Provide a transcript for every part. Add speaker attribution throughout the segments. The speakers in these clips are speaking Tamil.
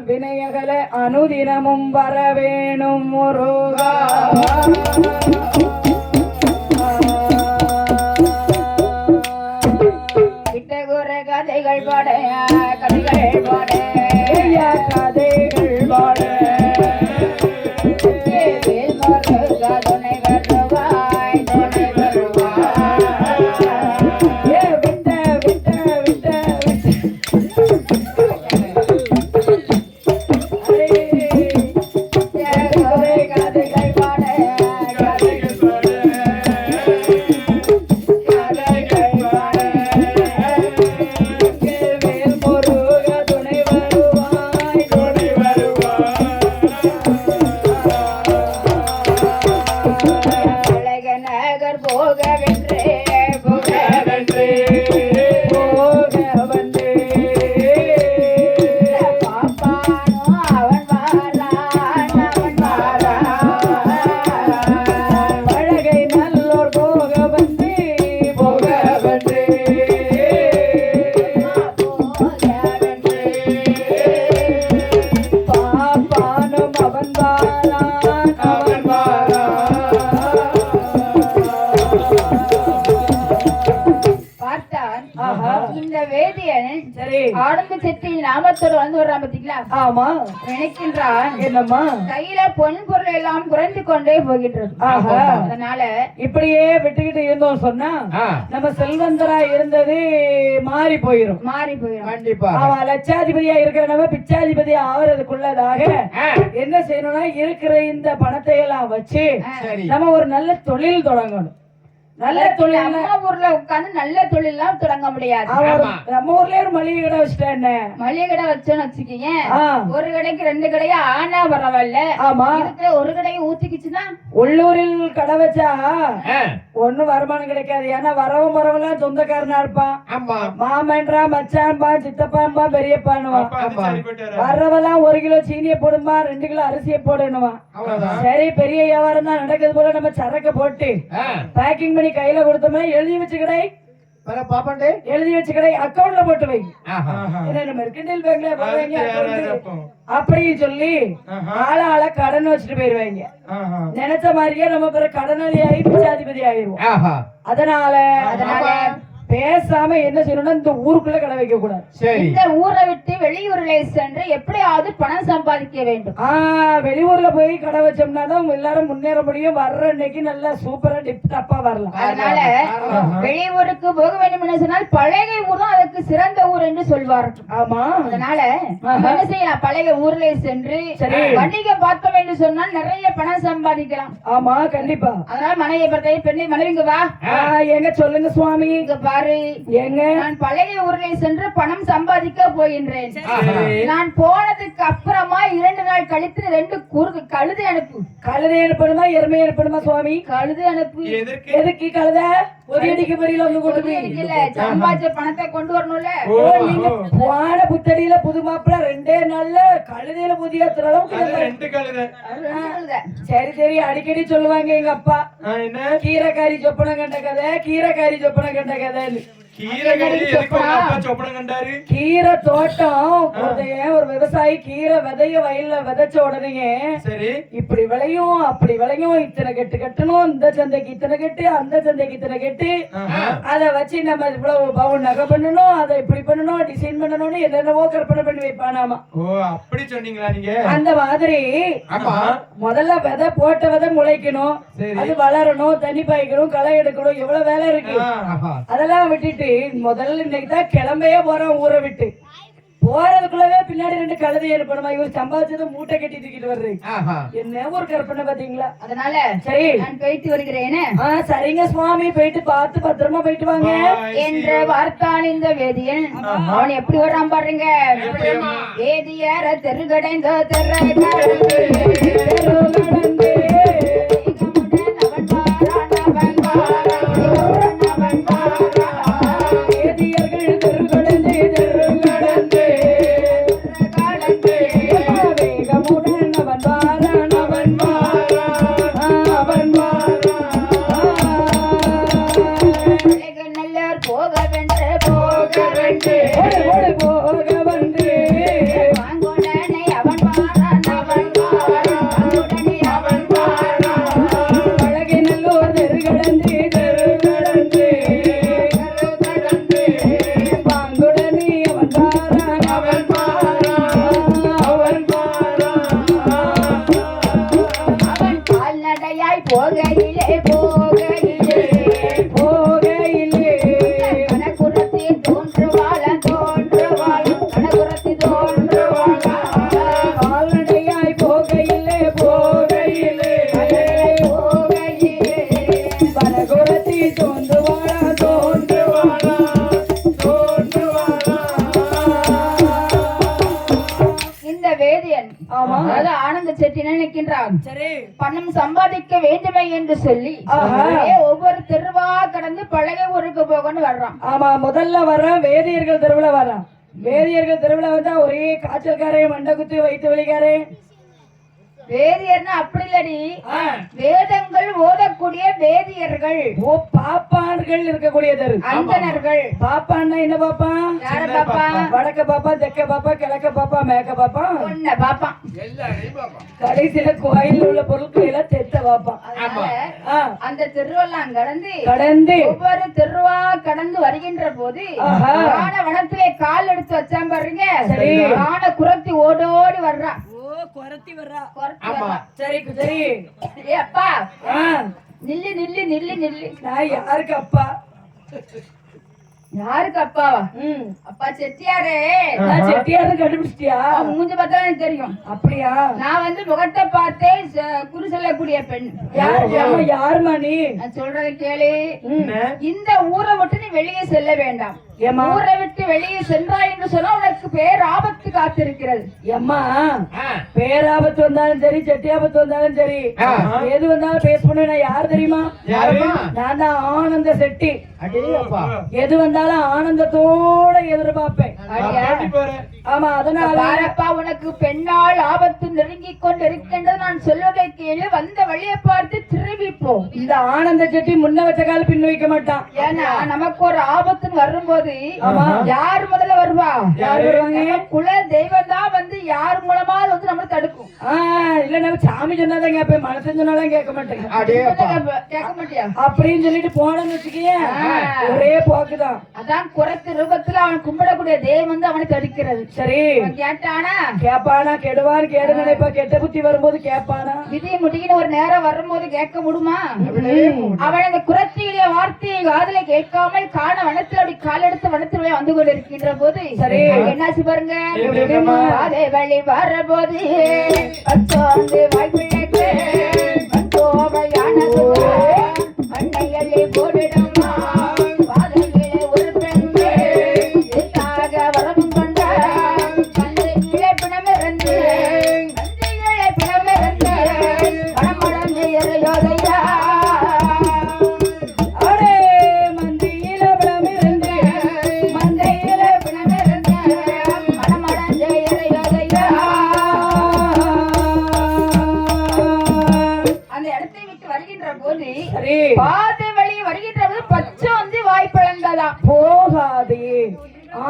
Speaker 1: வினையகல அனுதினமும் வரவேணும் முருகா.
Speaker 2: கிட்டகுற கதைகள் பாட கதைகள் பாட
Speaker 1: கதைகள் பாட
Speaker 2: ஆனந்த செட்டி நாமத்தோடு வந்து வர்றான் பாத்தீங்களா?
Speaker 1: ஆமா.
Speaker 2: நினைக்கின்றான்
Speaker 1: என்னம்மா
Speaker 2: கையில பொன் பொருள் எல்லாம் குறைந்து கொண்டே போகின்றது. அதனால
Speaker 1: இப்படியே விட்டுக்கிட்டு இருந்தோம் சொன்னா நம்ம செல்வந்தரா இருந்தது மாறி போயிரும்.
Speaker 2: கண்டிப்பா
Speaker 1: அவன் லட்சாதிபதியா இருக்கிற நம்ம பிச்சாதிபதியா ஆவறதுக்குள்ளதாக என்ன செய்யணும்னா இருக்கிற இந்த பணத்தை எல்லாம் வச்சு நம்ம ஒரு நல்ல தொழில் தொடங்கணும். நல்ல தொழில்
Speaker 2: நம்ம ஊர்ல உட்கார்ந்து நல்ல தொழில் எல்லாம் தொடங்க முடியாது.
Speaker 1: நம்ம ஊர்லயே ஒரு மளிகை கடை வச்சுட்டேன். என்ன
Speaker 2: மளிகை கடை வச்சோன்னு வச்சுக்கீங்க, ஒரு கடைக்கு 2 கடையா ஆனா பரவாயில்ல.
Speaker 1: ஆமா,
Speaker 2: ஒரு கடையை ஊத்திக்கிச்சுன்னா
Speaker 1: உள்ளூரில் கடை வச்சா ஒண்ணும் வருமானம் கிடைக்காது. ஏன்னா வரவெல்லாம் சொந்தக்காரனா இருப்பான். மாமன்றா மச்சான்பா சித்தப்பான்பா பெரியப்பானுவான். வர்றவெல்லாம் 1 கிலோ சீனியை போடுமா 2 கிலோ அரிசியை போடணுமா. சரி, பெரிய வியாபாரம் தான் நடக்குது போல நம்ம சரக்கு போட்டு பேக்கிங் பண்ணி கையில கொடுத்தோம்னா எழுதி வச்சு கடை அக்கவுண்ட்ல போட்டு வை. மெர்கன்டைல் பேங்க்ல அப்படின்னு சொல்லி ஆள கடன் வச்சுட்டு போயிருவாங்க. நினைச்ச மாதிரியே நம்ம பிற கடனாளி ஆகி பிச்சாதிபதி ஆயிடுவோம். அதனால பேசாம என்ன செய்யணும்னா இந்த ஊருக்குள்ள கடை வைக்க கூடாது.
Speaker 2: இந்த ஊரை விட்டு வெளியூர்ல சென்று எப்படியாவது பணம் சம்பாதிக்க வேண்டும்.
Speaker 1: வெளியூர்ல போய் கடை வச்சோம்னா தான் எல்லாரும் முன்னேற முடியும். வர்ற இன்னைக்கு நல்லா சூப்பரா டிப் டாப்பா வரலாம்.
Speaker 2: அதனால வெளியூருக்கு போக வேண்டும் என்று சொன்னால் பழைய ஊர் தான் அதுக்கு சிறந்த ஊர் என்று சொல்வார்கள்.
Speaker 1: ஆமா,
Speaker 2: அதனால என்ன செய்யலாம், பழைய ஊர்ல சென்று வணிகம் பார்த்தோம் என்று சொன்னால் நிறைய பணம் சம்பாதிக்கலாம்.
Speaker 1: ஆமா, கண்டிப்பா.
Speaker 2: அதனால மனைவி பற்றி பெண்ணை மனைவிங்க வா
Speaker 1: எங்க சொல்லுங்க சுவாமி.
Speaker 2: இங்க பாரு, நான் பழைய ஊரிலே சென்று பணம் சம்பாதிக்க போகின்றேன். நான் போனதுக்கு அப்புறமா 2 நாள் கழித்து 2 கழுதை அனுப்பு.
Speaker 1: கழுதை அனுப்பணுமா எருமை அனுப்பணுமா சுவாமி?
Speaker 2: கழுதை அனுப்பு.
Speaker 1: எதுக்கு கழுதை? பொதியடிக்கு பெரியல வந்து கொண்டு
Speaker 2: சம்பாதிச்ச பணத்தை கொண்டு வரணும்ல.
Speaker 1: போன புத்தடியில புது மாப்பிள்ள 2 நாள்ல கழுதையில புதிய சரி அடிக்கடி சொல்லுவாங்க எங்க அப்பா, கீரைக்காரி சொப்பனம் கண்ட கதை, கீரைக்காரி சொப்பனம் கண்ட கதை. கீரை தோட்டம் ஒரு விவசாயி கீரை விதைய வயல்ல விதைச்ச உடனே
Speaker 3: சரி
Speaker 1: இப்படி விளையும் அப்படி விளையும், இத்தனை கெட்டு கட்டணும், இந்த சந்தைக்கு இத்தனை கெட்டு, அந்த சந்தைக்கு இத்தனை கெட்டு, அதை வச்சு நம்ம இவ்வளவு பவுன் நகை பண்ணணும், அதை இப்படி பண்ணணும், டிசைன் பண்ணணும்னு என்னென்னவோ கற்பனை பண்ணி வைப்பானாமா.
Speaker 3: ஓ அப்படி சொன்னீங்களா நீங்க?
Speaker 1: அந்த மாதிரி முதல்ல விதை போட்ட விதை முளைக்கணும், அது வளரணும், தண்ணி பாய்க்கணும், களை எடுக்கணும், எவ்வளவு வேலை இருக்கு. அதெல்லாம் விட்டுட்டு முதல்ல இன்னைக்கு தான் கிளம்பையே போறோம் ஊரை விட்டு. போறதுக்குள்ளவே பின்னாடி 2 கழுதை ஏற்படுமா, இவர் சம்பாதிச்சதை மூட்டை கட்டி தூக்கிட்டு வர்றது. என்ன ஒரு கற்பனை பாத்தீங்களா?
Speaker 2: அதனால
Speaker 1: சரி
Speaker 2: நான் போயிட்டு வருகிறேன்.
Speaker 1: சரிங்க சுவாமி, போயிட்டு பார்த்து பத்திரமா போயிட்டு வாங்க
Speaker 2: என்று வார்த்தான் இந்த வேதியன். அவன் எப்படி வர்றான் பாருங்க. வேதியார தெருகடைந்த ஆனந்த செட்டி நினைக்கின்றான். பணம் சம்பாதிக்க வேண்டுமே என்று சொல்லி ஒவ்வொரு தெருவா கடந்து பழைய ஊருக்கு போகணும் வர்றான்.
Speaker 1: ஆமா, முதல்ல வர வேதியர்கள் தெருவுல வரான். வேதியர்கள் தெருவுல வந்தா ஒரே காய்ச்சல்காரே, மண்டை குத்து, வயிற்று வலிக்காரே.
Speaker 2: வேதியர்னா அப்படி இல்லடி, வேதங்கள் ஓதக்கூடிய வேதியர்கள்.
Speaker 1: ஓ, பாப்பான்கள் இருக்கக்கூடிய தெரு,
Speaker 2: அந்தணர்கள்.
Speaker 1: பாப்பான்னா என்ன பாப்பா?
Speaker 2: யார பாப்பா?
Speaker 1: வடக்க பாப்பா, தெற்க பாப்பா, கிழக்க பாப்பா, மேற்க பாப்பா,
Speaker 2: ஒன்ன பாப்பா.
Speaker 1: கடைசியில கோயில் உள்ள பொருட்கள் எல்லாம் தெத்த பாப்பா.
Speaker 2: அந்த தெருவெல்லாம்
Speaker 1: கடந்து
Speaker 2: ஒவ்வொரு தெருவா கடந்து வருகின்ற போது வனத்திலே கால் எடுத்து வச்சான் பாருங்க. ஆன குரத்தி ஓடோடி வர்றா.
Speaker 1: குரத்தி வர்றா.
Speaker 3: சரி
Speaker 1: சரி.
Speaker 2: ஏ அப்பா, நில்லு நில்லு நில்லு நில்லு.
Speaker 1: நான் யாருக்கு அப்பா?
Speaker 2: யாருக்கு அப்பாவா? அப்பா செட்டியாரே.
Speaker 1: நான் செட்டியாரு கண்டுபிடிச்சிட்டியா?
Speaker 2: மூஞ்ச பார்த்தா எனக்கு தெரியும்.
Speaker 1: அப்படியா?
Speaker 2: நான் வந்து முகத்தை பார்த்தே குறி சொல்லக்கூடிய பெண்.
Speaker 1: யாருமா நீ?
Speaker 2: நான் சொல்றத கேளு. இந்த ஊரை விட்டு நீ வெளியே செல்ல வேண்டாம். ஊரை விட்டு வெளியே சென்றாய் என்று சொன்னா உனக்கு பேராபத்து காத்திருக்கிறது.
Speaker 1: எம்மா, பேராபத்து வந்தாலும் சரி, செட்டியாபத்து வந்தாலும் சரி, எது வந்தாலும் பேச பண்ண யாரு தெரியுமா? நான் தான் ஆனந்த செட்டி. எது வந்தாலும் ஆனந்தத்தோட எதிர்பார்ப்பேன். ஆமா, அதனால
Speaker 2: உனக்கு பெண்ணால் ஆபத்து நெருங்கி கொண்டு இருக்கின்றது நான் சொல்வதை கேளு. வந்த வழியை பார்த்து திரும்பிப்போம்.
Speaker 1: இந்த ஆனந்த செட்டி முன்ன வச்ச கால பின் வைக்க மாட்டான்.
Speaker 2: ஏன்னா நமக்கு ஒரு ஆபத்துன்னு வரும்போது யார் முதல்ல வருவா?
Speaker 1: யார் வருவாங்க?
Speaker 2: குல தெய்வம் தான் வந்து யார் மூலமா வந்து நம்ம தடுக்கும்.
Speaker 1: இல்ல நம்ம சாமி சொன்னாதான் கேட்பேன், மனசு சொன்னாலும் கேட்க மாட்டேங்க.
Speaker 2: கேட்க மாட்டியா?
Speaker 1: அப்படின்னு சொல்லிட்டு போனன்னு வச்சுக்கீங்க, ஒரே போக்குதான்.
Speaker 2: அதான் குறைத்த ரூபத்துல அவன் கும்பிடக்கூடிய தெய்வம் வந்து அவனை தடுக்கிறது.
Speaker 1: சரி,
Speaker 2: கேட்டானா?
Speaker 1: கேப்பானா? கெடுவான் கேடு நினைப்பா. கெட்ட புத்தி வரும்போது கேப்பானா?
Speaker 2: விதி முடிகிற ஒரு நேரம் வரும்போது கேட்க முடியுமா? அவன் அந்த குரத்தியுடைய வார்த்தையை காதல கேட்காமல் காண வனத்தில் அப்படி காலெடுத்து வனத்திலே வந்து கொண்டு இருக்கின்ற போது சரி என்னாச்சு பாருங்க. அதே வழி வர போது வாய்ப்பிழைக்கு அண்ணையள்ளி போடுடமா பாதையிலே ஒரு பெண் இதுக்காக வரவும் கொண்ட கந்தையிலே பிணமிருந்து பணமடங்கு எறையோதையா பாதை வழி வருகின்ற போது பச்சை
Speaker 1: போகாதே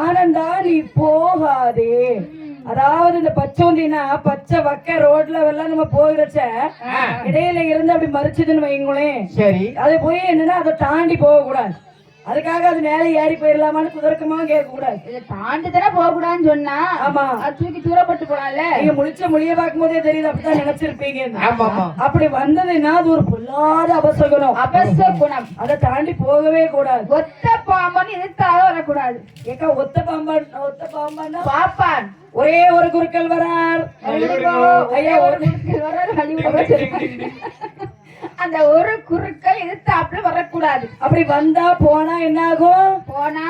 Speaker 1: ஆனந்தா நீ போகாதே. அதாவது இந்த பச்சோந்தினா பச்சை வக்க ரோட்ல எல்லாம் நம்ம போகிறச்ச இடையில இருந்து அப்படி மறிச்சதுன்னு வைங்களேன்.
Speaker 4: சரி,
Speaker 1: அது போய் என்னன்னா அதை தாண்டி போக கூடாது. அதுக்காக அது மேல ஏறி போயிடலாமான்னு குதர்க்கமா கேட்க கூடாது.
Speaker 2: இதை தாண்டி தானே போக கூடாதுன்னு சொன்னா
Speaker 1: ஆமா,
Speaker 2: அது தூக்கி தூரப்பட்டு போலாம்ல.
Speaker 1: நீங்க முழிச்ச மொழிய பார்க்கும் போதே தெரியுது அப்படித்தான் நினைச்சிருப்பீங்க.
Speaker 4: ஆமா ஆமா.
Speaker 1: அப்படி வந்ததுன்னா அது ஒரு பொல்லாத அபசகுணம்.
Speaker 2: அபசகுணம்.
Speaker 1: அதை தாண்டி போகவே கூடாது.
Speaker 2: ஒத்த பாம்பன் எதிர்த்தாக வரக்கூடாது.
Speaker 1: ஏக்கா ஒத்த பாம்பான்னா
Speaker 2: பாப்பான்
Speaker 1: ஒரே ஒரு குறுக்கல் வரார்.
Speaker 2: ஐயா ஒரு குறுக்கல் வரார் வழி. அந்த ஒரு குறுக்கள் எதிர்த்தாப்புல வரக்கூடாது.
Speaker 1: அப்படி வந்தா போனா என்ன ஆகும்?
Speaker 2: போனா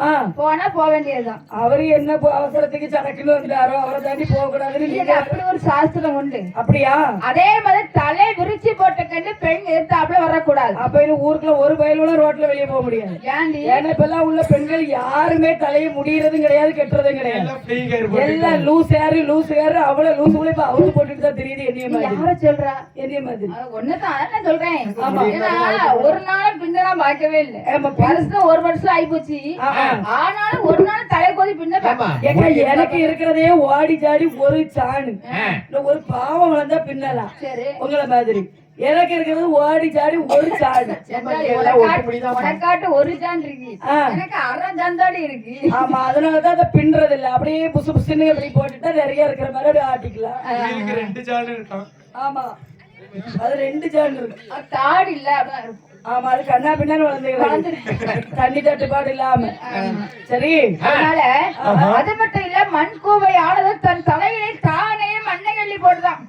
Speaker 1: ஆ,
Speaker 2: போனா போக வேண்டியதுதான்.
Speaker 1: அவரு என்ன அவசரத்துக்கு சடக்குன்னு வந்துட்டாரோ அவரை தாண்டி போக கூடாதுன்னு
Speaker 2: இது
Speaker 1: நீங்க
Speaker 2: அப்படி ஒரு சாஸ்திரம் உண்டு.
Speaker 1: அப்படியா?
Speaker 2: அதே மாதிரி தலை விரிச்சு போட்ட கண்டு பெண் எதிர்த்தாப்புல வரக்கூடாது.
Speaker 1: அப்ப இது ஊருக்குள்ள ஒரு பயிலும் ரோட்ல வெளியே போக முடியாது.
Speaker 2: ஏண்டி?
Speaker 1: ஏன்னா இப்ப எல்லாம் உள்ள பெண்கள் யாருமே தலையை முடியறதும் கிடையாது, கெட்டுறதும் கிடையாது.
Speaker 3: எல்லாம் free hair போட்டு
Speaker 1: எல்லாம் லூஸ் ஹேர் அவ்வளவு லூஸ் கூட இப்ப அவுத்து போட்டுட்டு தான் தெரியுது. என்னைய மாதிரி
Speaker 2: யார சொல்றா?
Speaker 1: என்னைய மாதிரி
Speaker 2: ஒண்ணுதான் நான் சொல்றேன்.
Speaker 1: ஆமா.
Speaker 2: ஏன்னா ஒரு நாள் பின்னலாம் பார்க்கவே இல்லை.
Speaker 1: ஆமா.
Speaker 2: வருஷம் ஒரு வருஷம் ஆயிப்போச்சு. ஆனாலும் ஒரு நாள் தலை கோதி பின்ன
Speaker 4: ஆமா.
Speaker 1: ஏக்கா, எனக்கு இருக்கிறதே ஓடி ஜாடி ஒரு சாணு, இல்ல ஒரு பாவம் வளர்ந்தா பின்னலாம்.
Speaker 2: சரி,
Speaker 1: உங்களை மாதிரி எனக்கு இருக்கிறது ஓடி ஜாடி ஒரு சாணு.
Speaker 2: உனக்காட்டு ஒரு ஜான் இருக்கு, எனக்கு அரை ஜாந்தாடி இருக்கு.
Speaker 1: ஆமா, அதனாலதான் அதை பின்றது இல்ல. அப்படியே புசு புசுன்னு எப்படி போட்டுட்டா நிறைய இருக்கிற மாதிரி அப்படியே ஆட்டிக்கலாம்.
Speaker 3: இவங்களுக்கு 2 ஜான் இருக்கும்.
Speaker 1: ஆமா, அது 2 சாணு இருக்கு.
Speaker 2: அது தாடி இல்ல அப்படிதான் இருக்கும்.
Speaker 1: ஆமா, அது கண்ணா பின்னான்னு வளர்ந்துக்கிறது தண்ணி தட்டுப்பாடு இல்லாம. சரி,
Speaker 2: அதனால அது மட்டும் இல்ல, மண் கூவை ஆனது தன் தலையிலே தானே மண்ணை அள்ளி போட்டுதான்.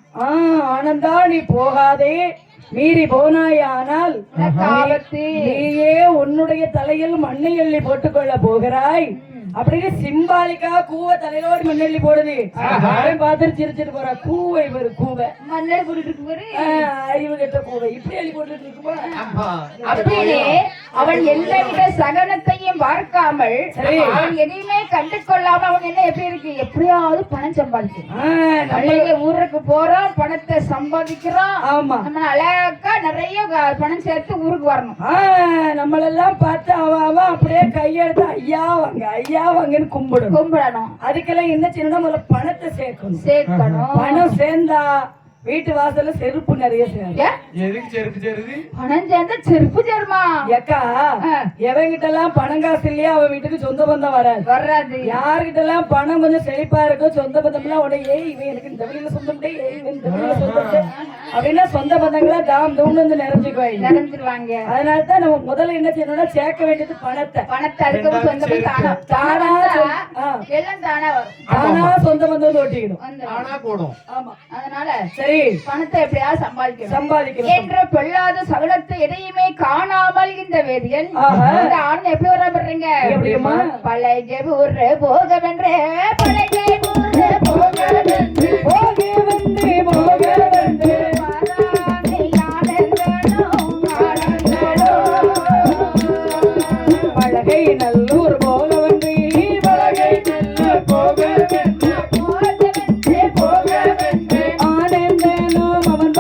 Speaker 1: ஆனந்தா நீ போகாதே, மீறி போனாயானால்
Speaker 2: ஆபத்து.
Speaker 1: நீயே உன்னுடைய தலையில் மண்ணை அள்ளி போட்டுக்கொள்ள போகிறாய் அப்படின்னு சிம்பாலிக்கா கூவ தலையிலோடு மண்ணெள்ளி போடுது. பார்த்துட்டு சிரிச்சிட்டு போறா. கூவை ஒரு கூவை
Speaker 2: மண்ணை போட்டுட்டு இருக்கு பாரு.
Speaker 1: அறிவு கெட்ட கூவை இப்படி அள்ளி போட்டுட்டு இருக்குமா?
Speaker 2: அப்படியே அவன் எந்தவித சகனத்தையும் பார்க்காமல், அவன் எதையுமே கண்டு கொள்ளாம அவன் என்ன எப்படி இருக்கு, எப்படியாவது பணம் சம்பாதிக்கிறான். ஊருக்கு போறான், பணத்தை சம்பாதிக்கிறான்.
Speaker 1: ஆமா,
Speaker 2: நம்ம அழகா நிறைய பணம் சேர்த்து ஊருக்கு வரணும்.
Speaker 1: நம்மளெல்லாம் பார்த்து அவன் அப்படியே கையெடுத்து ஐயா வாங்கன்னு கும்பிடணும். அதுக்கெல்லாம் என்ன செய்யணும்? முதல்ல பணத்தை சேர்க்கணும். பணம் சேர்ந்தா வீட்டு வாசல்ல செருப்பு நிறைய சேரும்.
Speaker 3: எதுக்கு செருப்பு சேருது?
Speaker 2: பணம் சேர்ந்தா செருப்பு சேருமா?
Speaker 1: ஏக்கா, எவங்கிட்ட எல்லாம் பணம் காசு இல்லையா அவன் வீட்டுக்கு சொந்த பந்தம் வராது. யாருகிட்ட எல்லாம் பணம் கொஞ்சம் செழிப்பா இருக்கும், சொந்த பந்தம் எல்லாம் உடனே இவன் எனக்கு இந்த வழியில சொந்தம் அப்படின்னா சொந்த பந்தங்களா தாம் தூண்டு வந்து நிறைஞ்சுக்குவாங்க. அதனாலதான் நம்ம முதல்ல என்ன செய்யணும்னா சேர்க்க வேண்டியது பணத்தை.
Speaker 2: அதுக்கு சொந்தமே தானா எல்லாம் தானா வரும்.
Speaker 1: தானா சொந்த பந்தம் ஓட்டிக்கணும்.
Speaker 4: ஆமா.
Speaker 2: அதனால
Speaker 1: சரி,
Speaker 2: பணத்தை எப்படியாவது சம்பாதிக்கணும் என்ற பொல்லாத சகலத்தை எதையுமே காணாமல் இந்த வேதியன் இந்த ஆண் எப்படி வர பண்றீங்க? பழைய ஊரு போக வென்றே, பழைய ஊரு போக வென்று போக வென்று போக வென்று
Speaker 1: பழகை நல்லூர் போக வந்து பழகை நல்லூர் போக வென்று போக வென்று ஆனந்தனும் அவன்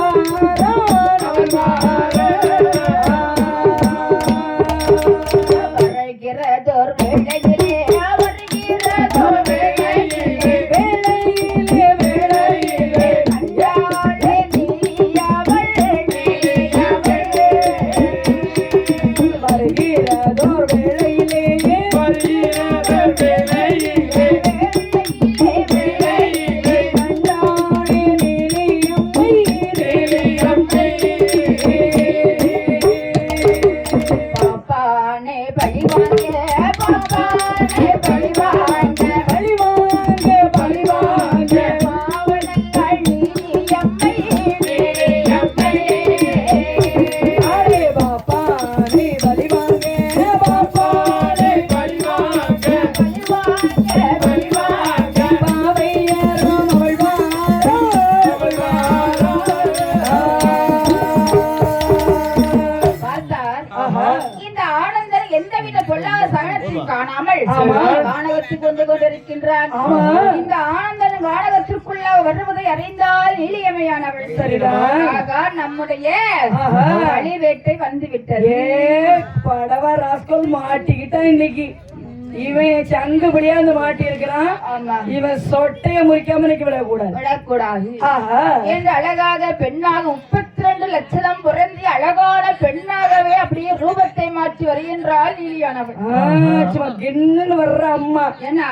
Speaker 2: வருகிறதோர் வேளையிலே வருகிறதோர் வேளையிலே ஐயாளே நீயாவள்
Speaker 1: வருகிறதோர் வேளையிலே
Speaker 2: பாப்பானே பழிவாங்க, பாப்பானே பழிவாங்க, பாவனங்கள் நீயம்மை நீயம்மை.
Speaker 1: அரே பாப்பானே பலிவாங்க, பாப்பானே பலிவாங்க, பாவையரும் அவள் வாரோ.
Speaker 2: பார்த்தார், இந்த ஆனந்தர் எந்தவித பொல்லாத சகனத்தையும் காணாமல் கானகத்துக்கு வந்து கொண்டிருக்கின்றான். இந்த ஆனந்தன் கானகத்திற்குள்ள வருவதை அறிந்தால் நீலியமையானவள். ஆகா, நம்முடைய வழி வேட்டை வந்து விட்டது.
Speaker 1: படவா ராஸ்கோல் மாட்டிக்கிட்டா இன்னைக்கு. இவன் சங்கு பிடியாந்து மாட்டி இருக்கிறான்.
Speaker 2: ஆமா
Speaker 1: இவன் சொட்டைய முறிக்காம நிக்க விடக்கூடாது.
Speaker 2: விடக்கூடாது
Speaker 1: ஆஹா.
Speaker 2: என்று அழகாக பெண்ணாக 32 லட்சம் பிறந்தி அழகான பெண்ணாகவே அப்படியே ரூபத்தை மாற்றி வருகின்றாள் நீலியானவள்.
Speaker 1: சும்மா கின்னு வர்ற அம்மா.
Speaker 2: ஏன்னா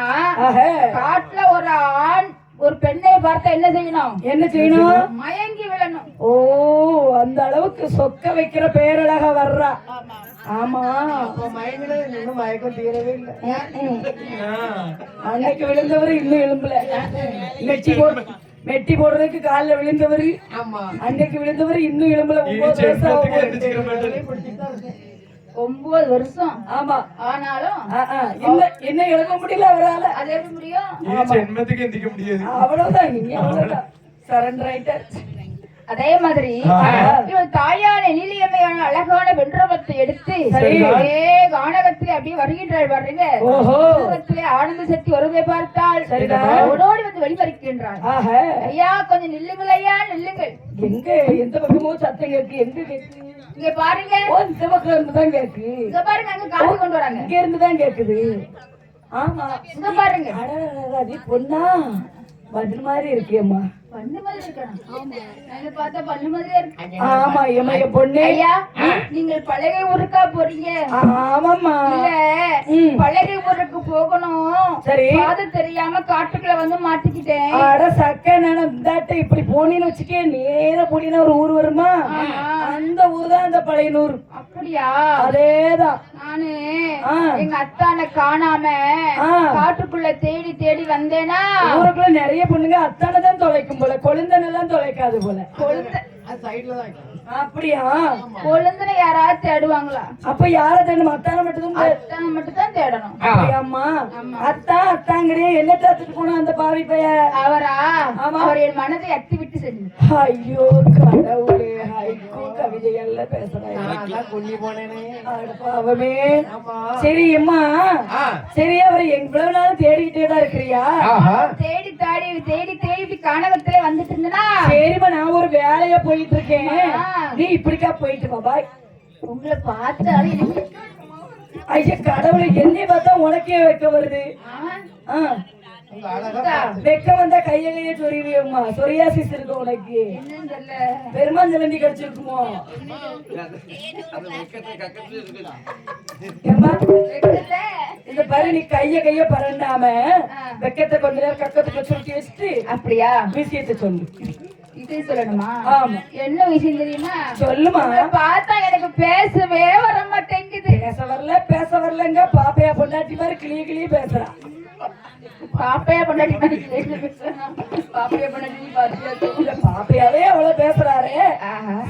Speaker 1: ஆஹா.
Speaker 2: காட்டுல ஒரு ஆண் ஒரு பெண்ணை பார்த்தா என்ன செய்யணும்?
Speaker 1: என்ன செய்யணும்?
Speaker 2: மயங்கி விழணும்.
Speaker 1: ஓ, அந்த அளவுக்கு சொக்க வைக்கிற பேரழகா வர்றா. ஆமா, மயக்கம் தீரவே இல்லை. அன்னைக்கு விழுந்தவர் இன்னும் எழும்பல. மெட்டி போடுறதுக்கு காலில் விழுந்தவர் அன்னைக்கு விழுந்தவர் இன்னும் எழும்பல.
Speaker 2: 9 வருஷம்.
Speaker 1: ஆமா,
Speaker 2: ஆனாலும்
Speaker 1: என்ன எழுத முடியல அவரால.
Speaker 2: அது எப்படி முடியும்?
Speaker 3: ஜென்மத்துக்கு எந்திக்க முடியாது.
Speaker 1: அவ்வளவுதான், இங்க அவ்வளவுதான் சரண்டர் ஆயிட்டார்.
Speaker 2: அதே மாதிரி இவன் தாயான நீலியம்மையான அழகான வெண்ரபத்தை எடுத்து கானகத்திலே அப்படியே வருகின்றாள். பாருங்க, ஆனந்த சக்தி வருவதை பார்த்தால் ஓடோடி வந்து வெளிவருக்கின்றாள். ஐயா கொஞ்சம் நில்லுங்கள், ஐயா நில்லுங்கள்.
Speaker 1: எங்க எந்த பக்கமோ சத்தம் கேக்கு. எங்க கேக்கு?
Speaker 2: இங்க பாருங்க,
Speaker 1: இந்த பக்கம் இருந்துதான் கேக்கு.
Speaker 2: இங்க பாருங்க, அங்க காட்டு கொண்டு வராங்க.
Speaker 1: இங்க இருந்துதான் கேக்குது. ஆமா,
Speaker 2: இங்க பாருங்க.
Speaker 1: அட பொண்ணா, பதில் மாதிரி இருக்கேம்மா.
Speaker 2: பண்ணு மாதிரி இருக்கணும். ஆமா, பார்த்தா பண்ணு மாதிரியே இருக்கு.
Speaker 1: ஆமா, எம்மைய பொண்ணு.
Speaker 2: ஐயா நீங்கள் பழகை ஊருக்கா போறீங்க?
Speaker 1: ஆமாம்மா.
Speaker 2: பழகை ஊருக்கு போகணும்.
Speaker 1: சரி,
Speaker 2: அது தெரியாம காட்டுக்குள்ள வந்து மாட்டிக்கிட்டேன்.
Speaker 1: அட சக்க நாட்ட இப்படி போனீன்னு வச்சுக்கே, நேர போனீங்கன்னா ஒரு ஊர் வருமா, அந்த ஊர் தான் அந்த பழையனூர்.
Speaker 2: அப்படியா?
Speaker 1: அதேதான்.
Speaker 2: நானு எங்க அத்தானை காணாம காட்டுக்குள்ள தேடி தேடி வந்தேனா,
Speaker 1: ஊருக்குள்ள நிறைய பொண்ணுங்க அத்தானை தான் தொலைக்கும் போல, கொழுந்தனெல்லாம் தொலைக்காது போல. அப்படியா?
Speaker 2: கொழுந்தனை யாராவது தேடுவாங்களா?
Speaker 1: அப்ப யார தேடணும்? அத்தானை மட்டும்
Speaker 2: தான் தேடணும்.
Speaker 1: அப்படியாம்மா? அத்தாங்கிறியே என்ன தாத்துட்டு போனா அந்த பாவி பைய?
Speaker 2: அவரா? அவர் என் மனதை அத்தி விட்டு செஞ்சு.
Speaker 1: ஐயோ கடவுளே, ஐயோ கவிதை எல்லாம் பேசுறேன். சரி அம்மா, சரி அவர் எவ்வளவு நாள் தேடிக்கிட்டே தான் இருக்கிறியா?
Speaker 2: தேடி தாடி தேடி தேடி கானகத்திலே வந்துட்டு இருந்தனா.
Speaker 1: சரிம்மா, நான் ஒரு வேலையா போயிட்டு இருக்கேன், நீ இப்படிக்கா போயிட்டு வா. பாய்.
Speaker 2: உங்களை பார்த்தாலும்
Speaker 1: ஐயா கடவுளை, என்னை பார்த்தா உனக்கே வைக்க வருது. வெக்க வந்தா கையிலேயே சொருவியம்மா. சொரியாசிஸ் இருக்கு உனக்கு. பெருமாஞ்சலண்டி கிடைச்சிருக்குமோ? இந்த பாரு, நீ கைய பரண்டாம வெக்கத்தை கொஞ்ச நேரம் கக்கத்துக்கு சுருட்டி வச்சுட்டு அப்படியா விஷயத்தை சொல்லு.
Speaker 2: இதை சொல்லணுமா?
Speaker 1: ஆமா.
Speaker 2: என்ன விஷயம் தெரியுமா?
Speaker 1: சொல்லுமா.
Speaker 2: பார்த்தா எனக்கு பேசவே வர மாட்டேங்குது.
Speaker 1: பேச வரலங்க. பாப்பையா பொண்டாட்டி மாதிரி கிளிய பேசுறான்.
Speaker 2: பாப்பையா பொண்டாட்டி மாதிரி கிளிய பேசுறான். பாப்பையா பொண்டாட்டி
Speaker 1: பாப்பையாவே அவ்வளவு பேசுறாரு.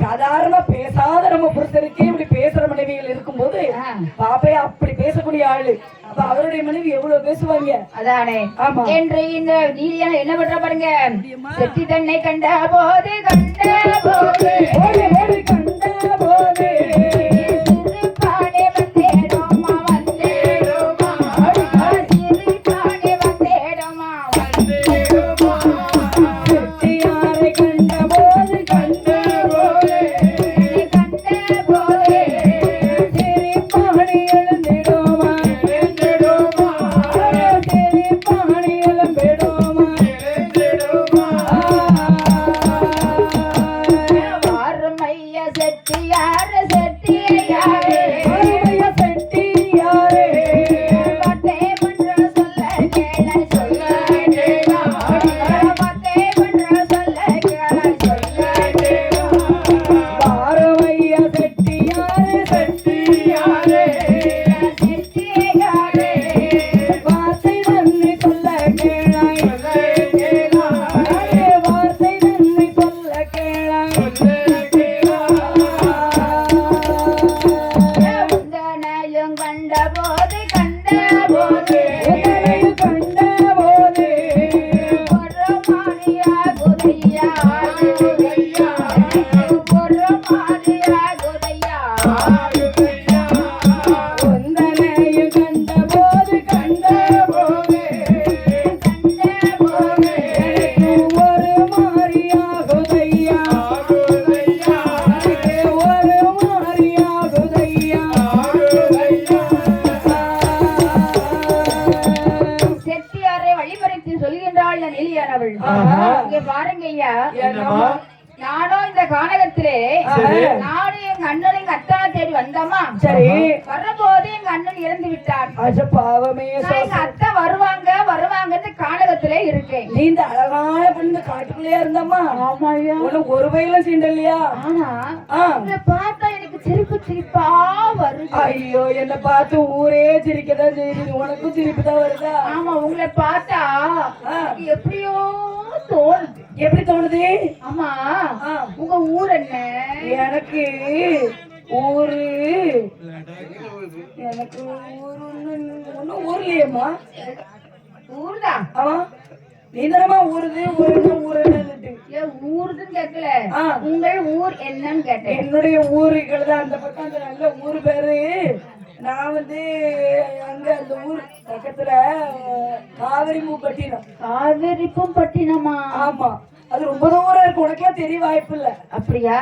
Speaker 1: சாதாரண பேசாத நம்ம புருஷனுக்கே இப்படி பேசுற மனைவிகள் இருக்கும்போது பாப்பையா அப்படி பேசக்கூடிய ஆளு. அப்ப அவருடைய மனைவி எவ்வளவு பேசுவாங்க.
Speaker 2: அதானே.
Speaker 1: ஆமா.
Speaker 2: என்று இந்த நீலியான என்ன பண்ற பாருங்க. செட்டி தன்னை கண்ட போது கண்ட போது கண்ட போது நல்ல நிலையானவள்.
Speaker 1: ஆஹா.
Speaker 2: இங்க பாருங்க ஐயா,
Speaker 1: என்னம்மா?
Speaker 2: நானும் இந்த கானகத்திலே
Speaker 1: சரி.
Speaker 2: நானும் எங்க அண்ணன் எங்க அத்தானை தேடி வந்தோமா.
Speaker 1: சரி.
Speaker 2: வரும்போது எங்க அண்ணன் இறந்து விட்டார்.
Speaker 1: அச்ச பாவமே.
Speaker 2: நான் எங்க அத்தை வருவாங்கன்னு கானகத்திலே இருக்கேன்.
Speaker 1: நீ இந்த அழகான பெண்ணு காட்டுக்குள்ளே இருந்தம்மா.
Speaker 2: ஆமாய்யா.
Speaker 1: உனக்கு ஒரு வயலும் சீண்டல்லையா?
Speaker 2: ஆனா
Speaker 1: ஆ.
Speaker 2: உங்களை பார்த்தா எனக்கு சிரிப்பா வருது.
Speaker 1: ஐயோ, என்ன பார்த்து ஊரே சிரிக்கதான் செய்யுது. உனக்கும் சிரிப்பு தான் வருதா?
Speaker 2: ஆமா, உங்களை பார்த்தா
Speaker 1: ஆ.
Speaker 2: எப்படியோ தோணுது.
Speaker 1: எப்படி தோணுது?
Speaker 2: ஆமா,
Speaker 1: ஆ.
Speaker 2: உங்க ஊர் என்ன?
Speaker 1: எனக்கு ஊரு எனக்கு ஊரு ஒன்னும் ஊர்லயேம்மா.
Speaker 2: ஊர்தான்.
Speaker 1: ஆமா, நீ தானமா ஊருது ஊருன்னு
Speaker 2: ஊருதுன்னு கேட்கல,
Speaker 1: ஆ.
Speaker 2: உங்கள் ஊர் என்னன்னு கேட்டேன்.
Speaker 1: என்னுடைய ஊருகள் தான் அந்த பக்கம். அந்த நல்ல ஊர் பேரு. நான் வந்து அங்க அந்த ஊர் பக்கத்துல காவிரிப்பட்டினம்.
Speaker 2: காவிரிப்பட்டினமா?
Speaker 1: ஆமா, அது ரொம்ப தூரம் இருக்கு. உனக்கே தெரிய வாய்ப்பு இல்ல.
Speaker 2: அப்படியா?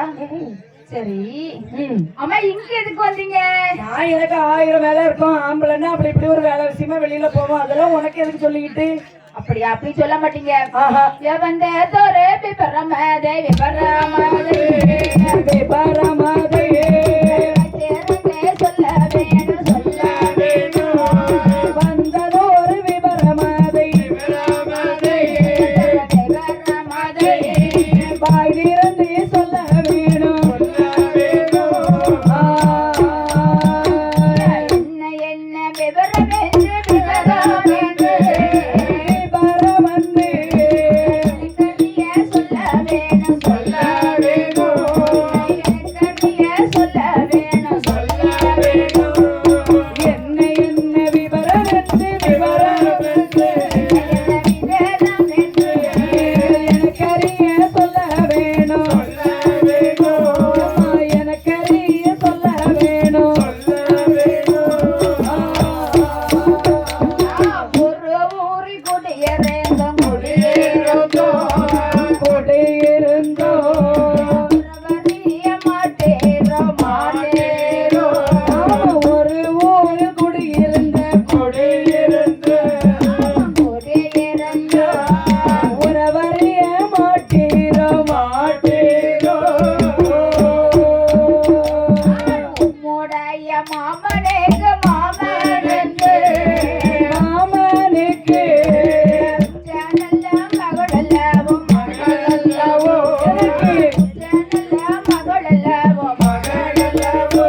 Speaker 2: சரி. அம்மா, இங்க எதுக்கு வந்தீங்க?
Speaker 1: நான் எனக்கு 1000 வேலை இருக்கும். ஆம்பளைன்னா அப்படி இப்படி ஒரு வேலை விஷயமா வெளியில போவோம். அதெல்லாம் உனக்கு எதுக்கு சொல்லிக்கிட்டு?
Speaker 2: அப்படியா? அப்படி சொல்ல மாட்டீங்க.
Speaker 1: ஆஹா.
Speaker 2: வந்த தோரே விபரமதே விபரமதே
Speaker 1: விபரமதே
Speaker 2: சொல்ல வேணும் சொல்ல வேணும்.
Speaker 1: வந்ததோரு விபரமதை
Speaker 2: விபரமதே
Speaker 1: வாய் திறந்து சொல்ல வேணும்.
Speaker 2: என்ன என்ன விவரம் என்று விவரம் என்று
Speaker 1: விபரமந்து
Speaker 2: சொல்ல வேணும் சொல்ல வேணும். சொல்ல வேணும் சொல்ல வேணும்.
Speaker 1: என்ன என்ன விபரமென்று விபரமென்று
Speaker 2: விவரம் என்று
Speaker 1: எனக்கறிய சொல்ல வேணும். அம்மா, எனக்கறிய சொல்ல வேணும்.
Speaker 2: ஒரு ஊரி குடியேறேந்தோம் குடியேறோம்
Speaker 1: கொடியிருந்தோ
Speaker 2: வரிய மாட்டேரோ மாட்டேரோ.
Speaker 1: ஆமா, ஒரு ஊரு குடியிருந்த
Speaker 2: குடியேறந்தோ
Speaker 1: உறவறிய மாட்டீரோ மாட்டீரோ.
Speaker 2: உம்முடைய மாமனுக்கு மாமனுக்கு
Speaker 1: மாமனுக்கு
Speaker 2: ஜனல்ல மகளல்லவும் மகளல்லவோ.
Speaker 1: எனக்கு
Speaker 2: ஜனல்ல மகளல்லவும் மகளல்லவோ.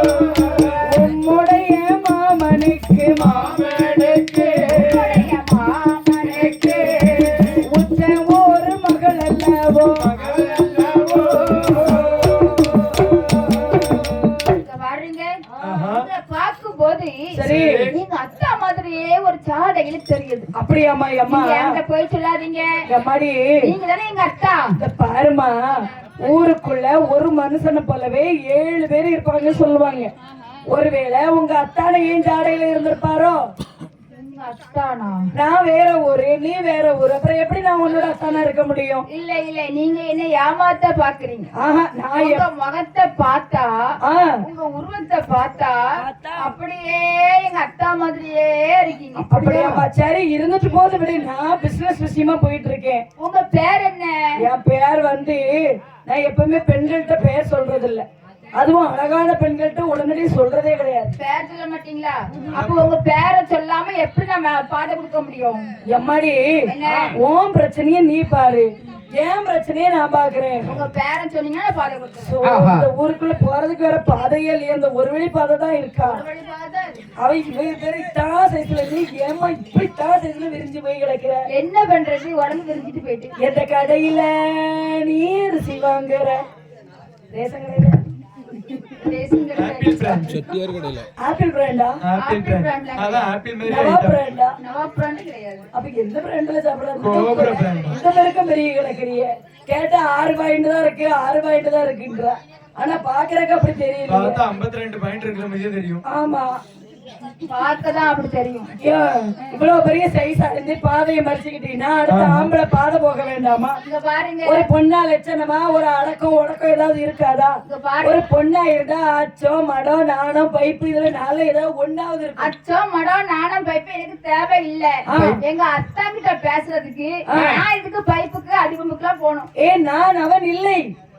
Speaker 1: உம்முடைய மாமனுக்கு மாமனுக்கு
Speaker 2: உம்முடைய மாமனுக்கு
Speaker 1: உச்ச ஒரு மகள் அல்லவோ.
Speaker 2: இங்க பாருங்க, உங்களை பார்க்கும்போது
Speaker 1: சரி.
Speaker 2: நீங்க அத்தா மாதிரியே ஒரு சாடையில தெரியுது.
Speaker 1: அப்படியாம்மா? அம்மா,
Speaker 2: நீங்க என்கிட்ட போய் சொல்லாதீங்க.
Speaker 1: அம்மாடி,
Speaker 2: நீங்க தானே எங்க அத்தா.
Speaker 1: இந்த பாருமா, ஊருக்குள்ள ஒரு மனுஷனை போலவே 7 பேர் இருப்பாங்க சொல்லுவாங்க. ஒருவேளை உங்க அத்தானை ஏன் ஜாடையில இருந்திருப்பாரோ?
Speaker 2: எங்க அத்தானா?
Speaker 1: நான் வேற ஊரு, நீ வேற ஊரு. அப்புறம் எப்படி நான் உன்னோட அத்தானா இருக்க முடியும்?
Speaker 2: இல்ல இல்ல, நீங்க என்ன ஏமாத்த பாக்குறீங்க.
Speaker 1: ஆஹா, நான்
Speaker 2: உங்க முகத்தை பார்த்தா,
Speaker 1: ஆ,
Speaker 2: உங்க உருவத்தை பார்த்தா அப்படியே எங்க அத்தா மாதிரியே இருக்கீங்க.
Speaker 1: அப்படியாம்மா? சரி, இருந்துட்டு போது விடு. நான் பிசினஸ் விஷயமா போயிட்டு இருக்கேன்.
Speaker 2: உங்க பேர் என்ன?
Speaker 1: என் பேர் வந்து, நான் எப்பவுமே பெண்கள்கிட்ட பேர் சொல்றது இல்ல. அதுவும் அழகான பெண்கள்கிட்ட உடனடி சொல்றதே கிடையாது.
Speaker 2: பேர் சொல்ல மாட்டீங்களா? அப்ப உங்க பேரை சொல்லாம எப்படி நம்ம பாதை கொடுக்க முடியும்?
Speaker 1: எம்மாடி,
Speaker 2: என்ன?
Speaker 1: உன் பிரச்சனைய நீ பாரு, என் பிரச்சனைய நான் பாக்குறேன்.
Speaker 2: உங்க பேரை சொன்னீங்கன்னா நான் பாதை கொடுத்துருவேன்.
Speaker 1: So, இந்த ஊருக்குள்ள போறதுக்கு வேற பாதையே இல்லையா? இந்த ஒரு வழி பாதை தான் இருக்கா? அவ இவதான் சைஸ்ல, நீ ஏமா இப்படித்தான் சைஸ்ல விரிஞ்சு போய் கிடக்குற?
Speaker 2: என்ன பண்றது? உடம்பு விரிஞ்சிட்டு போயிட்டு
Speaker 1: எந்த கடையில நீ அரிசி வாங்குற? ரேஷன் கடையில?
Speaker 3: Apple brand.
Speaker 1: ஆப்பிள் பிராண்டா?
Speaker 3: Apple brand. அதான் ஆப்பிள் மாதிரி
Speaker 1: நவா
Speaker 3: ஐட்டம்.
Speaker 1: பிராண்டா?
Speaker 2: நவாப் பிராண்ட் கிடையாது.
Speaker 1: அப்ப எந்த பிராண்ட்ல சாப்பிடுறது?
Speaker 3: கோபுர பிராண்ட்.
Speaker 1: இந்த பெருக்கம் பெரிய கிடக்குறிய கேட்டா 6 பாயிண்ட் தான் இருக்கு, 6 பாயிண்ட் தான் இருக்குன்ற. ஆனா பாக்குறதுக்கு அப்படி தெரியல.
Speaker 3: பார்த்தா 52 பாயிண்ட் இருக்கிற மாதிரியே தெரியும்.
Speaker 1: ஆமா,
Speaker 2: பார்க்கதான் அப்படி தெரியும்.
Speaker 1: ஐயோ, இவ்வளவு பெரிய சைஸா இருந்து பாதையை மறைச்சுக்கிட்டீங்கன்னா அடுத்த ஆம்பளை பாதை போக வேண்டாமா?
Speaker 2: இங்க பாருங்க,
Speaker 1: ஒரு பொண்ணா லட்சணமா ஒரு அடக்கம் உடக்கம் ஏதாவது இருக்காதா?
Speaker 2: இங்க பாருங்க.
Speaker 1: ஒரு பொண்ணா இருந்தா அச்சம் மடம் நாணம் பைப்பு இதுல நாள ஏதாவது ஒண்ணாவது இருக்கு.
Speaker 2: அச்சம் மடம் நாணம் பைப்பு எனக்கு தேவை இல்ல. எங்க அத்தா கிட்ட பேசுறதுக்கு நான் இதுக்கு பைப்புக்கு அடிபம்புக்குலாம் போகணும்.
Speaker 1: நான் அவன் இல்லை.